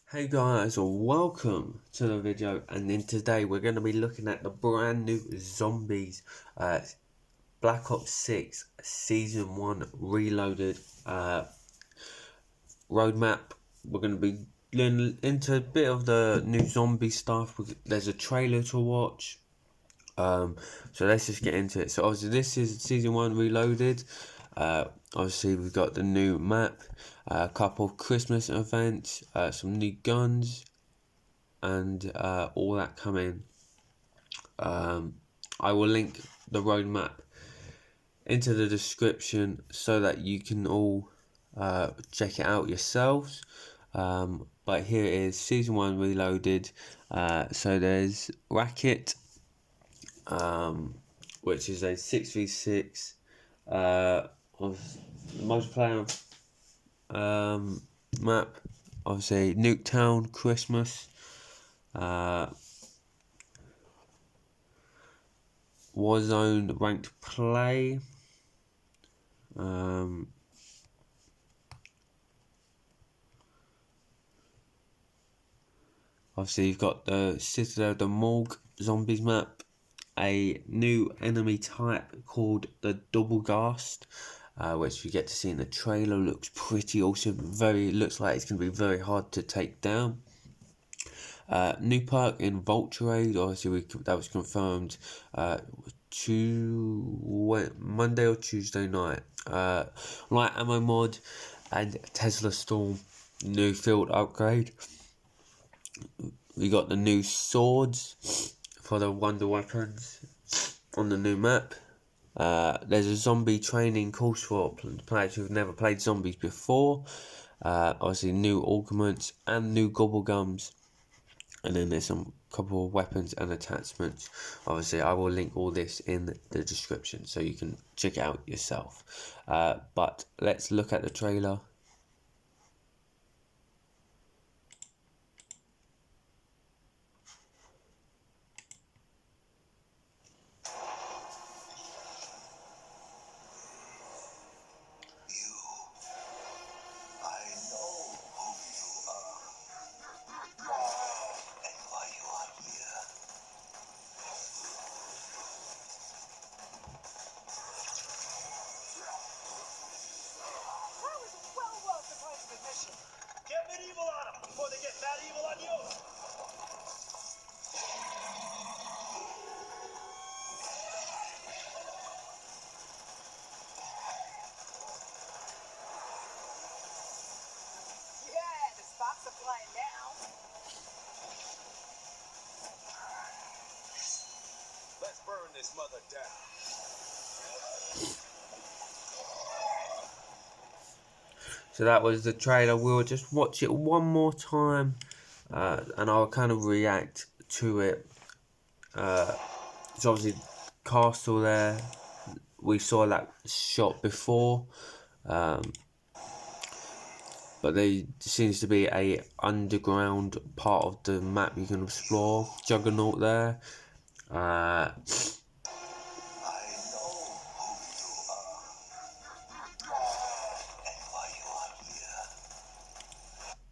Hey guys, welcome to the video, and in today we're going to be looking at the brand new Zombies Black Ops 6 Season 1 Reloaded roadmap. We're going to be learning into a bit of the new zombie stuff. There's a trailer to watch, so let's just get into it. So obviously this is Season 1 Reloaded. Obviously we've got the new map, a couple of Christmas events, some new guns, and all that coming. I will link the roadmap into the description so that you can all check it out yourselves. But here it is, Season 1 Reloaded. So there's Racket, which is a 6v6 multiplayer map. Obviously Nuketown, Christmas, Warzone ranked play, obviously you've got the Citadelle, the Morgue zombies map, a new enemy type called the Double Ghast, which we get to see in the trailer. Looks pretty awesome. Looks like it's going to be very hard to take down. New perk in Vulture Raid, obviously that was confirmed Monday or Tuesday night. Light ammo mod and Tesla Storm, new field upgrade. We got the new swords for the wonder weapons on the new map. There's a zombie training course for players who've never played zombies before. Obviously new augments and new gobblegums. And then there's some couple of weapons and attachments. Obviously I will link all this in the description so you can check it out yourself. But let's look at the trailer. Get medieval on them before they get mad evil on you. Yeah, the sparks are flying now. Let's burn this mother down. So that was the trailer. We'll just watch it one more time, and I'll kind of react to it. It's obviously castle there. We saw that shot before, but there seems to be a underground part of the map you can explore. Juggernaut there.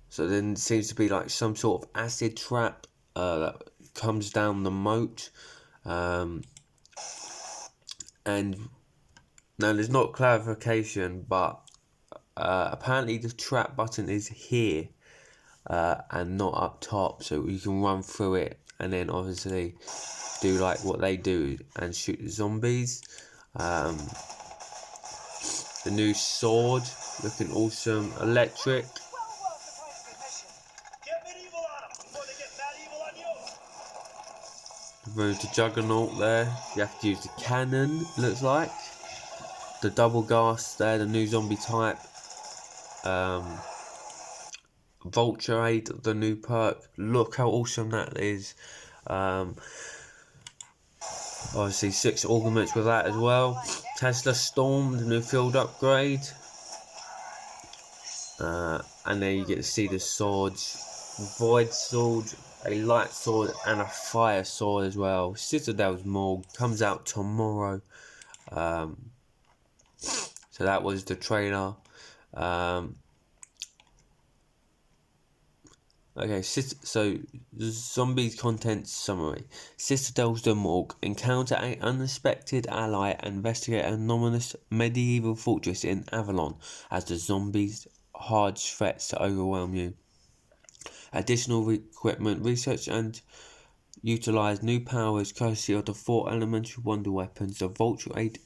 So then it seems to be like some sort of acid trap that comes down the moat. And now there's not clarification, but apparently the trap button is here and not up top, so you can run through it and then obviously do like what they do and shoot the zombies. The new sword looking awesome, electric. Road to Juggernaut there. You have to use the cannon, looks like. The double gas there, the new zombie type. Vulture Aid, the new perk. Look how awesome that is. Obviously 6 augments with that as well. Tesla Storm, the new field upgrade. And then you get to see the swords. Void Sword, a light sword, and a fire sword as well. Citadelle's Morgue comes out tomorrow. So that was the trailer. Okay, so the zombies content summary. Citadelle's the morgue. Encounter an unexpected ally and investigate an anomalous medieval fortress in Avalon as the zombies hard threats to overwhelm you. Additional equipment, research and utilize new powers courtesy of the 4 elementary wonder weapons, the Vulture 8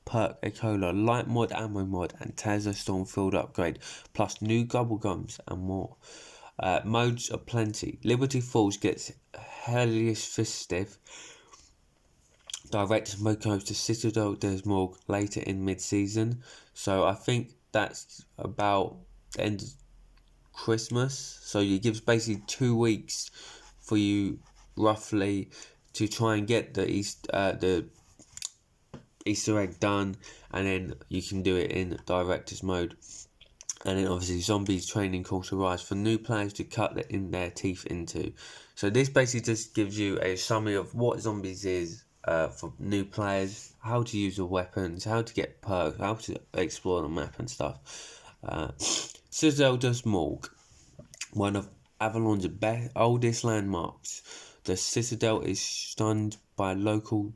perk Ecola, light mod, ammo mod, and Tesla Storm field upgrade, plus new gobble gums and more. Modes are plenty. Liberty Falls gets hellish festive. Director's mode goes to Citadelle des Morgues later in mid-season. So I think that's about the end of Christmas. So it gives basically 2 weeks for you roughly to try and get the Easter egg done, and then you can do it in director's mode. And then obviously zombies training course arrives for new players to cut in their teeth into. So this basically just gives you a summary of what zombies is for new players, how to use the weapons, how to get perks, how to explore the map and stuff. Citadelle des Morgues, one of Avalon's oldest landmarks. The Citadel is stunned by locals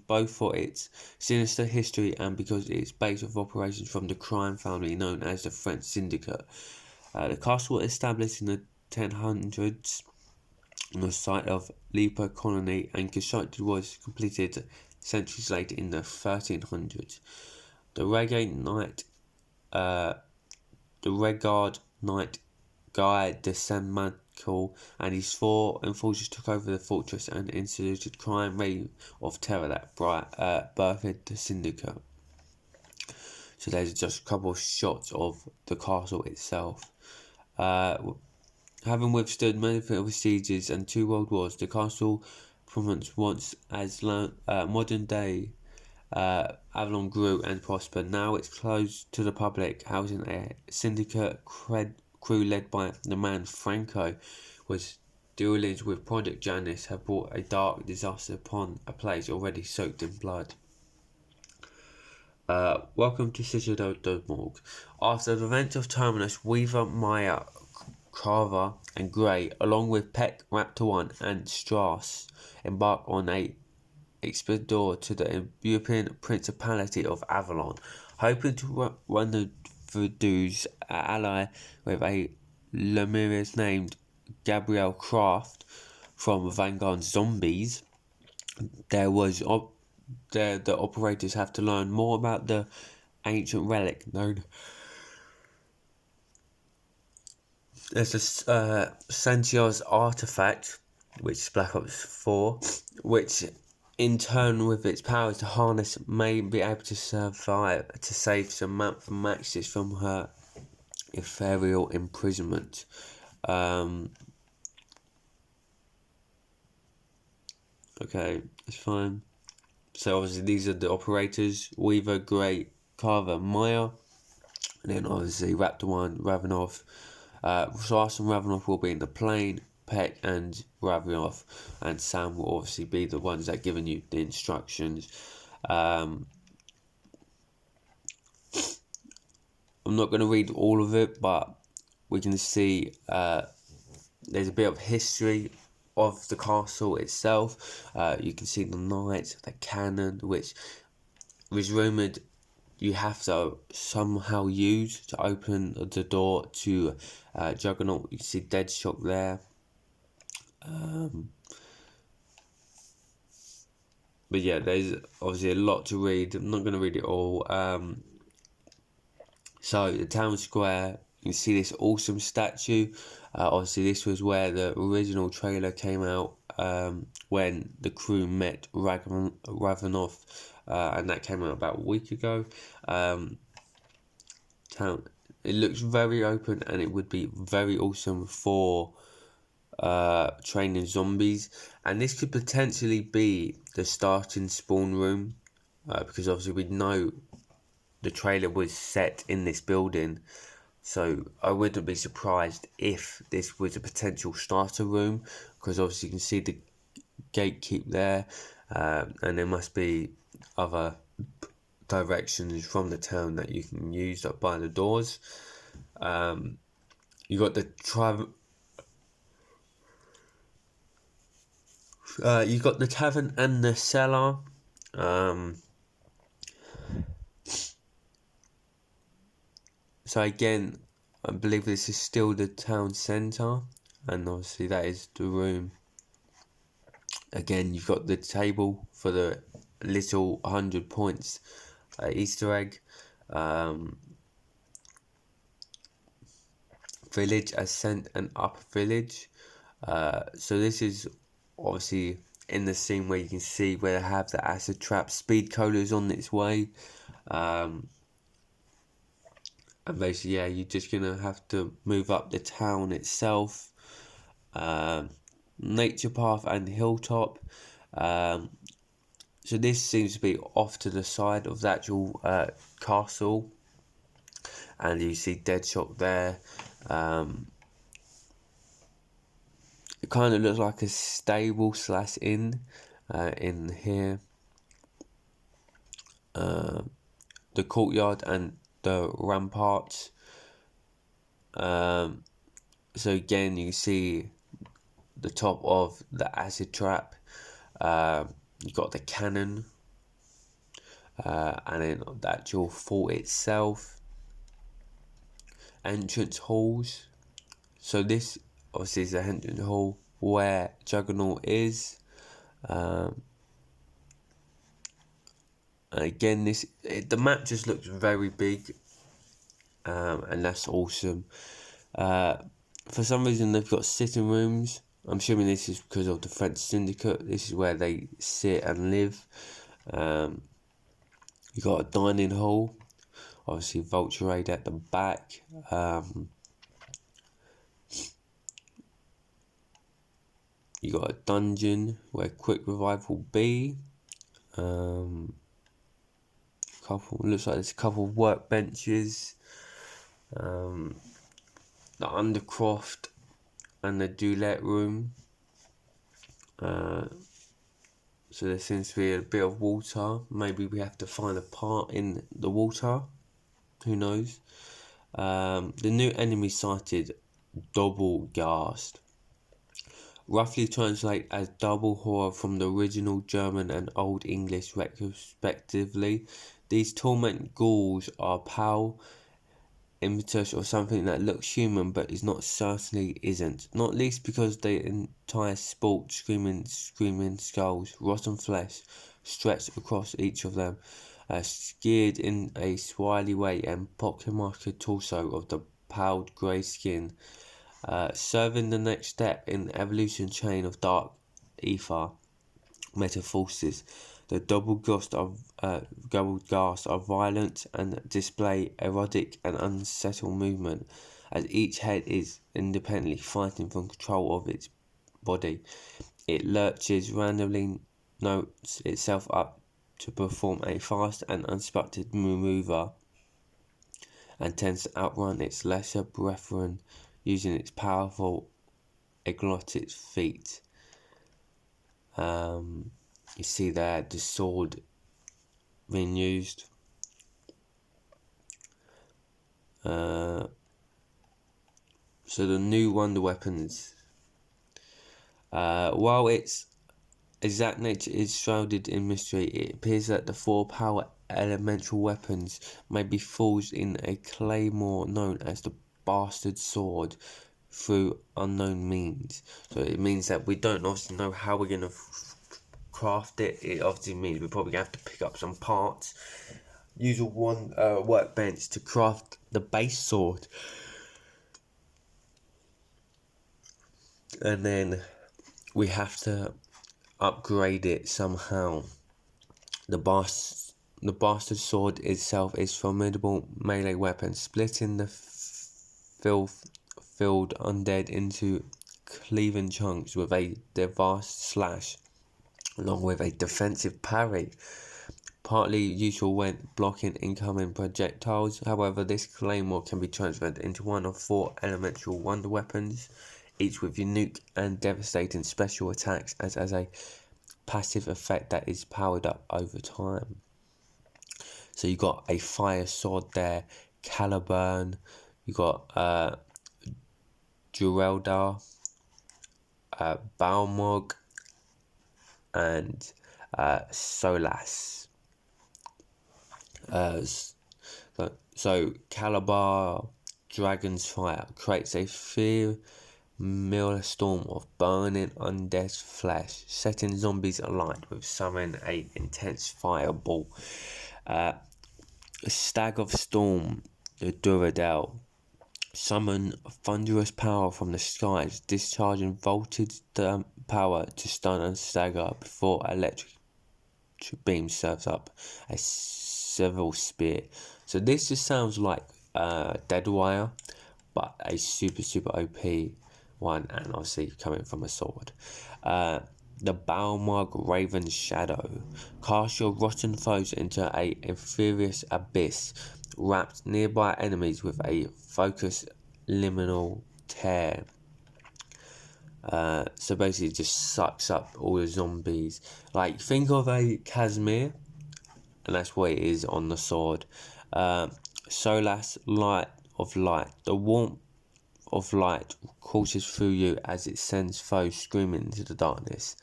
both for its sinister history and because its base of operations from the crime family known as the French Syndicate. The castle was established in the 1000s on the site of Lipa colony and construction was completed centuries later in the 1300s. The Regard Knight Guy de Saint-Michel and his 4 enforcers took over the fortress and instituted crime reign of terror that birthed the Syndicate. So there's just a couple of shots of the castle itself. Having withstood many sieges and 2 world wars, the castle province once as modern day Avalon grew and prospered. Now it's closed to the public, housing a syndicate crew led by the man Franco, which dealings with Project Janus have brought a dark disaster upon a place already soaked in blood. Welcome to Citadelle des Morgues. After the events of Terminus, Weaver, Maya, Carver, and Grey, along with Peck, Raptor 1, and Strauss, embark on a expedition to the European Principality of Avalon, hoping to rendezvous ally with a Lemurian named Gabriel Kraft from Vanguard Zombies. The operators have to learn more about the ancient relic known as the Santiago's artifact, which is Black Ops 4, which in turn with its powers to harness may be able to save Samantha Maxis from her ethereal imprisonment. Okay, it's fine. So obviously these are the operators: Weaver, Grey, Carver, Maya, and then obviously Raptor 1, Ravenov. Strauss and Ravenov will be in the plane. Peck and Ravenov and Sam will obviously be the ones that are giving you the instructions. I'm not going to read all of it, but we can see there's a bit of history of the castle itself. You can see the knights, the cannon, which was rumoured you have to somehow use to open the door to Juggernaut. You can see Deadshot there. But yeah, there's obviously a lot to read. I'm not going to read it all. So the town square, you can see this awesome statue. Obviously this was where the original trailer came out, when the crew met Ravenov, and that came out about a week ago. Town, it looks very open and it would be very awesome for training zombies, and this could potentially be the starting spawn room, because obviously we know the trailer was set in this building, so I wouldn't be surprised if this was a potential starter room, because obviously you can see the gatekeep there, and there must be other directions from the town that you can use up by the doors. You got the You got the tavern and the cellar. So again, I believe this is still the town centre, and obviously that is the room. Again, you've got the table for the little 100 points Easter egg. Village Ascent and Upper Village. So this is obviously in the scene where you can see where they have the acid trap. Speed cola on its way. And basically, yeah, you're just gonna have to move up the town itself. Nature path and hilltop. So this seems to be off to the side of the actual castle, and you see Deadshot there. It kind of looks like a stable / inn in here. The courtyard and the ramparts. So again, you see the top of the acid trap. You got the cannon, and then the actual fort itself. Entrance halls. So this obviously is the entrance hall where Juggernaut is. And again, the map just looks very big, and that's awesome. For some reason, they've got sitting rooms. I'm assuming this is because of the French Syndicate. This is where they sit and live. You got a dining hall, obviously Vulture Aid at the back. You got a dungeon where Quick Revive will be. Looks like there's a couple of workbenches. The Undercroft and the Doulette room. So there seems to be a bit of water. Maybe we have to find a part in the water. Who knows? The new enemy sighted, Double Ghast. Roughly translate as double horror from the original German and Old English respectively. These torment ghouls are pale, impetus, or something that looks human but is not, certainly isn't. Not least because the entire sport screaming skulls, rotten flesh stretched across each of them, skewered in a swirly way and pockmarked torso of the pale grey skin. Serving the next step in the evolution chain of dark ether metamorphosis. The double ghast are violent and display erotic and unsettled movement, as each head is independently fighting for control of its body. It lurches randomly, notes itself up to perform a fast and unexpected maneuver, and tends to outrun its lesser brethren using its powerful eglottic feet. You see there the sword being used. So the new wonder weapons. While its exact nature is shrouded in mystery, it appears that the 4 power elemental weapons may be forged in a claymore known as the Bastard Sword through unknown means. So it means that we don't obviously know how we're going to craft it. It obviously means we're probably going to have to pick up some parts, use one workbench to craft the base sword, and then we have to upgrade it somehow. The Bastard Sword itself is a formidable melee weapon, splitting the filled undead into cleaving chunks with a vast slash, along with a defensive parry. Partly useful when blocking incoming projectiles. However, this claymore can be transferred into one of 4 elemental wonder weapons, each with unique and devastating special attacks as a passive effect that is powered up over time. So you got a fire sword there, Caliburn, you got Durelda, Balmog, and Solas. So Calabar Dragon's Fire creates a fear-miller storm of burning undead flesh, setting zombies alight with summoning a intense fireball. Stag of Storm, the Citadelle, summon thunderous power from the skies, discharging voltage power to stun and stagger before electric beam serves up a several spear. So this just sounds like Deadwire, but a super OP one, and obviously coming from a sword. The Balmog Raven's Shadow. Cast your rotten foes into a infurious abyss, wrapped nearby enemies with a focused liminal tear. So basically, it just sucks up all the zombies. Like, think of a Casimir, and that's what it is on the sword. Solas, Light of Light. The warmth of light courses through you as it sends foes screaming into the darkness.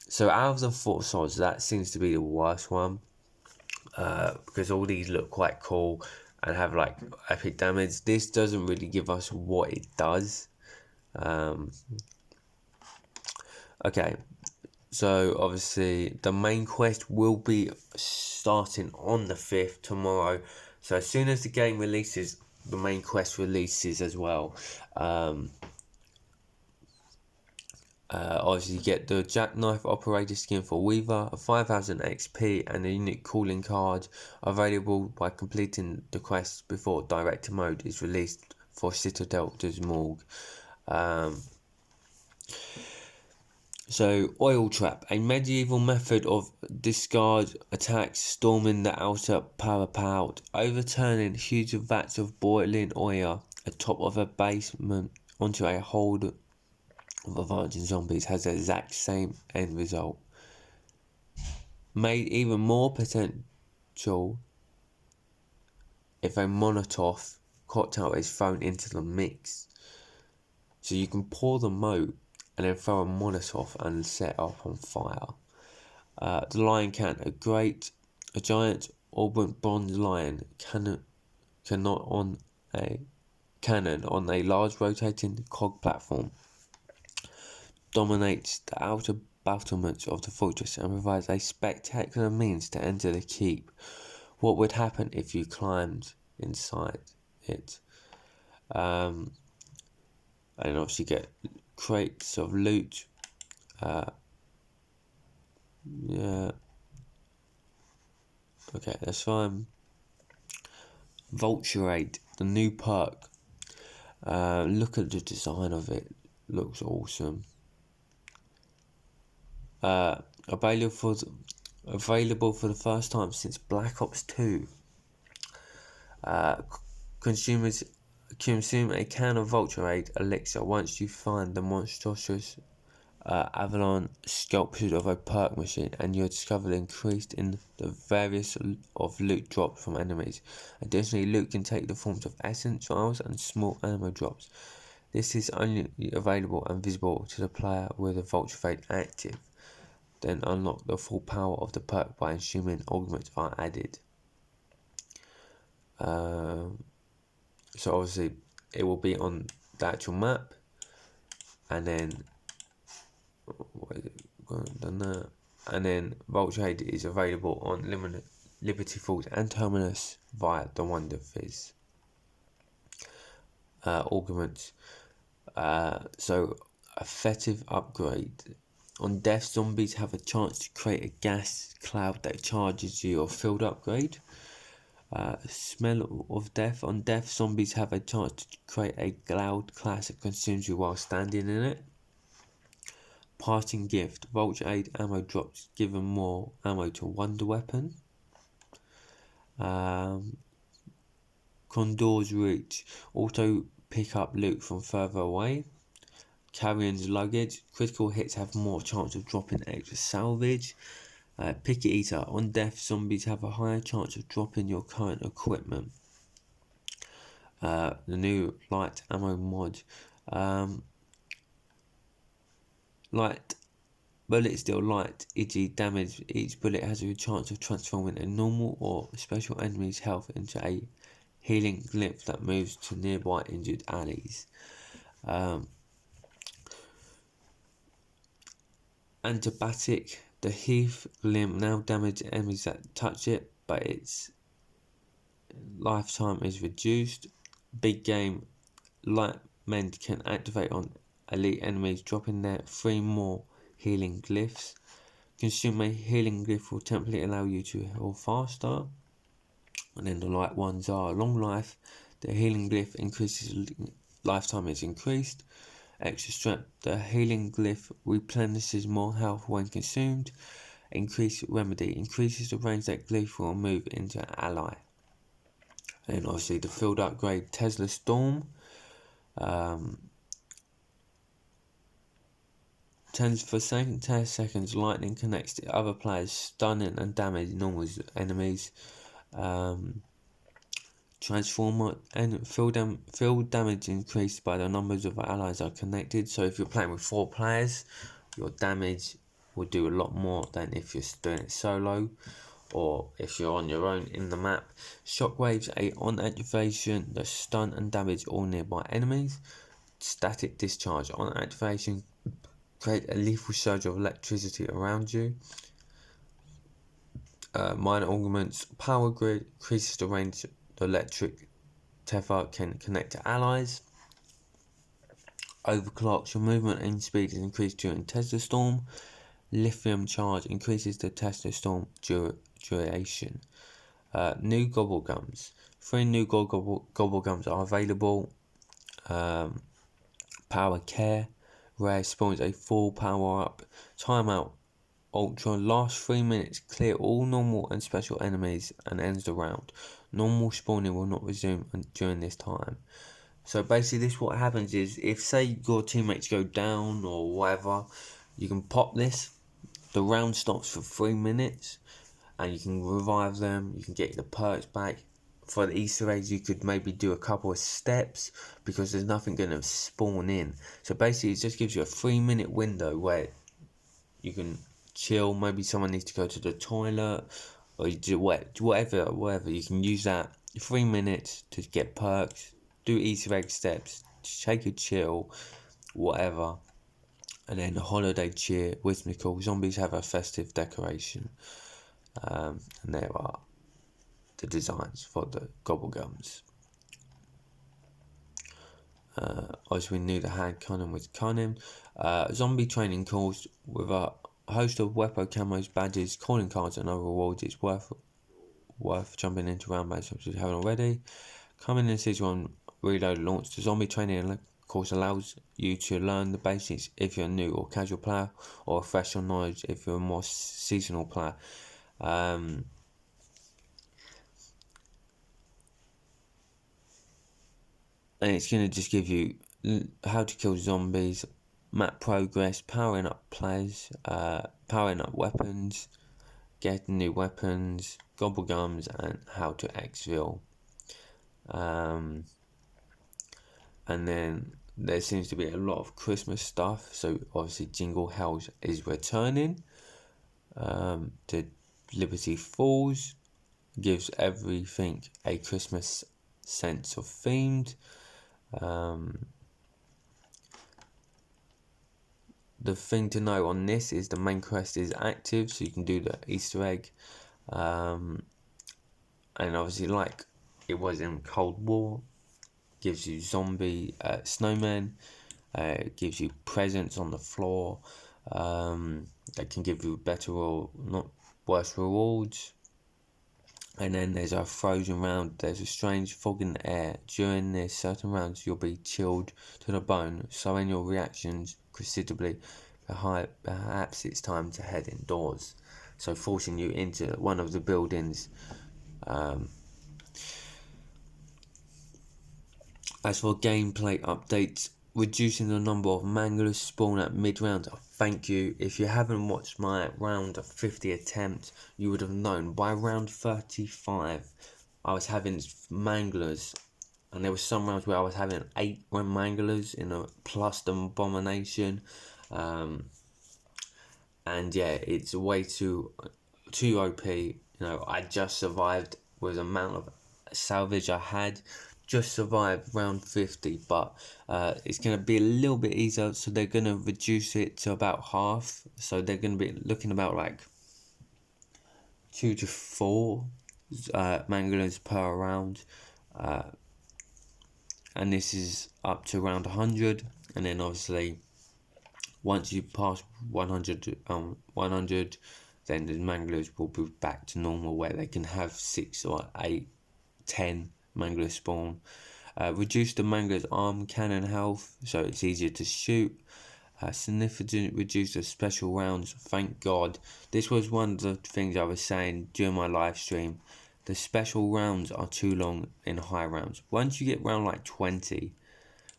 So out of the 4 swords, that seems to be the worst one, because all these look quite cool and have like epic damage. This doesn't really give us what it does. Okay, so obviously the main quest will be starting on the 5th, tomorrow. So as soon as the game releases, the main quest releases as well. Obviously you get the Jackknife Operator skin for Weaver, 5000 XP, and a unique calling card available by completing the quest before Director Mode is released for Citadelle des Morgues. So, Oil Trap, a medieval method of discard attacks storming the outer parapet, overturning huge vats of boiling oil atop of a basement onto a hold of advancing zombies has the exact same end result. Made even more potential if a Molotov cocktail is thrown into the mix. So you can pour the moat and then throw a Molotov and set up on fire. The Lion Can, a giant orbit bronze lion cannon on a large rotating cog platform dominates the outer battlements of the fortress and provides a spectacular means to enter the keep. What would happen if you climbed inside it? And obviously get crates of loot. Yeah. Okay, that's fine. Vulturate, the new perk. Look at the design of it. Looks awesome. Available for the first time since Black Ops 2. Consumers consume a can of Vulturate elixir once you find the monstrous Avalon sculpture of a perk machine, and you discover increased in the various of loot drops from enemies. Additionally, loot can take the forms of essence vials and small ammo drops. This is only available and visible to the player with the Vulturate active. Then unlock the full power of the perk by assuming augments are added. So obviously it will be on the actual map, and then Vulturate is available on Liberty Falls and Terminus via the Wonder Fizz. Augments. So effective upgrade. On death, zombies have a chance to create a gas cloud that charges your field upgrade. Smell of death. On death, zombies have a chance to create a cloud class that consumes you while standing in it. Parting gift. Vulturate ammo drops, given more ammo to wonder weapon. Condor's Reach. Auto pick up loot from further away. Carrion's Luggage. Critical hits have more chance of dropping extra salvage. Picket Eater. On death, zombies have a higher chance of dropping your current equipment. The new light ammo mod. Light bullets deal light, e.g. damage. Each bullet has a chance of transforming a normal or special enemy's health into a healing glyph that moves to nearby injured allies. Antibatic. The heath limb now damages enemies that touch it, but its lifetime is reduced. Big game. Light mend can activate on elite enemies, dropping their 3 more healing glyphs. Consume a healing glyph will temporarily allow you to heal faster. And then the light ones are long life. The healing glyph increases lifetime is increased. Extra strength. The healing glyph replenishes more health when consumed. Increased remedy increases the range that glyph will move into an ally. And obviously the field upgrade Tesla Storm. 10 for 10 seconds, lightning connects to other players, stunning and damaging normal enemies. Transformer and field damage increased by the numbers of allies are connected. So if you're playing with 4 players, your damage will do a lot more than if you're doing it solo or if you're on your own in the map. Shockwaves, on activation, the stun and damage all nearby enemies. Static discharge, on activation, create a lethal surge of electricity around you. Minor augments, power grid, increases the range the electric tether can connect to allies. Overclocks, your movement and speed is increased during Tesla Storm. Lithium charge increases the Tesla Storm duration. New Gobblegums. 3 new Gobblegums are available. Power Care. Rare spawns a full power up. Timeout. Ultra. Last 3 minutes. Clear all normal and special enemies and ends the round. Normal spawning will not resume during this time. So basically this what happens is if say your teammates go down or whatever, you can pop this. The round stops for 3 minutes and you can revive them, you can get the perks back. For the Easter eggs you could maybe do a couple of steps because there's nothing going to spawn in. So basically it just gives you a 3-minute window where you can chill, maybe someone needs to go to the toilet or you do whatever, you can use that 3 minutes to get perks, do Easter egg steps, take a chill, whatever. And then the holiday cheer, whimsical, zombies have a festive decoration. And there are the designs for the Gobblegums. As we knew the hand cannon was cunning. Zombie training calls with a host of weapon camos, badges, calling cards and other rewards. It's worth jumping into round match if you haven't already. Coming in Season 1 Reload launch, the zombie training course allows you to learn the basics if you're a new or casual player, or a fresh on knowledge if you're a more seasonal player. And it's going to just give you how to kill zombies, map progress, powering up players, powering up weapons, getting new weapons, gobblegums, and how to exfil. And then there seems to be a lot of Christmas stuff. So obviously Jingle Hells is returning. To Liberty Falls gives everything a Christmas sense of themed. The thing to know on this is the main quest is active, so you can do the Easter egg. And obviously, like it was in Cold War, gives you zombie snowmen, gives you presents on the floor that can give you better or not worse rewards. And then there's a frozen round. There's a strange fog in the air. During this certain rounds, you'll be chilled to the bone, slowing your reactions considerably. Perhaps it's time to head indoors, so forcing you into one of the buildings. As for gameplay updates, reducing the number of manglers spawn at mid-round. Thank you. If you haven't watched my round of 50 attempts, you would have known by round 35 I was having manglers, and there were some rounds where I was having 8 manglers in a plus the abomination. and yeah, it's way too OP. You know, I just survived with the amount of salvage I had. Just survived round 50, but it's going to be a little bit easier, so they're going to reduce it to about half. So they're going to be looking about like 2 to 4 manglers per round, and this is up to around 100, and then obviously once you pass 100, 100, then the manglers will be back to normal, where they can have 6 or 8, 10 mangler spawn. Reduce the mangler's arm cannon health, so it's easier to shoot. Significant reduce the special rounds. Thank God. This was one of the things I was saying during my live stream. The special rounds are too long in high rounds. Once you get round like 20,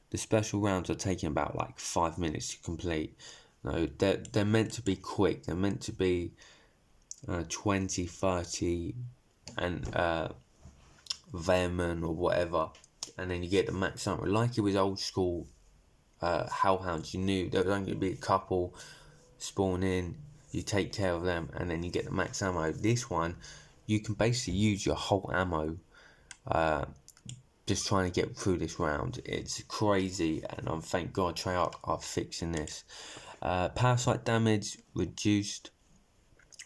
the special rounds are taking about like 5 minutes to complete. No, they're meant to be quick. They're meant to be 20, 30, and Venom or whatever, and then you get the max number. Like it was old school Hellhounds. You knew there was only going to be a couple spawn in. You take care of them, and then you get the max ammo. This one, you can basically use your whole ammo. Just trying to get through this round. It's crazy, and thank God Treyarch are fixing this. Parasite damage reduced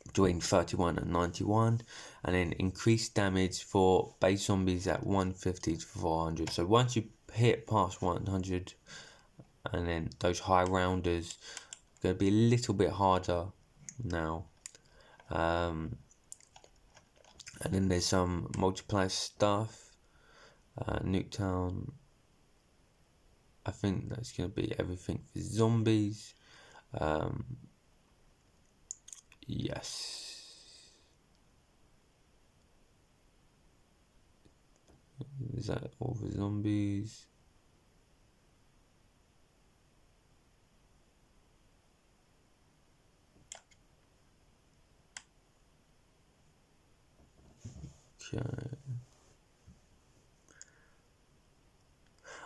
between 31 and 91, and then increased damage for base zombies at 150 to 400. So once you hit past 100, and then those high rounders going to be a little bit harder now. And then there's some multiplayer stuff. Nuketown, I think that's going to be everything for zombies. Yes. Is that all for zombies?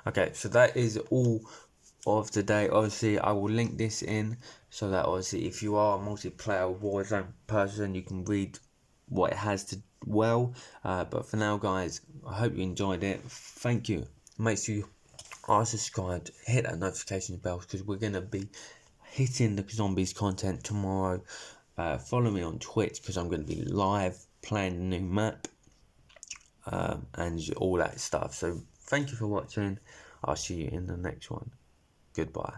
Okay, so that is all of today. Obviously, I will link this in so that obviously if you are a multiplayer Warzone person, you can read what it has to but for now, guys, I hope you enjoyed it. Thank you. Make sure you are subscribed, hit that notification bell, because we're going to be hitting the zombies content tomorrow. Follow me on Twitch, because I'm going to be live playing the new map, and all that stuff. So thank you for watching. I'll see you in the next one. Goodbye.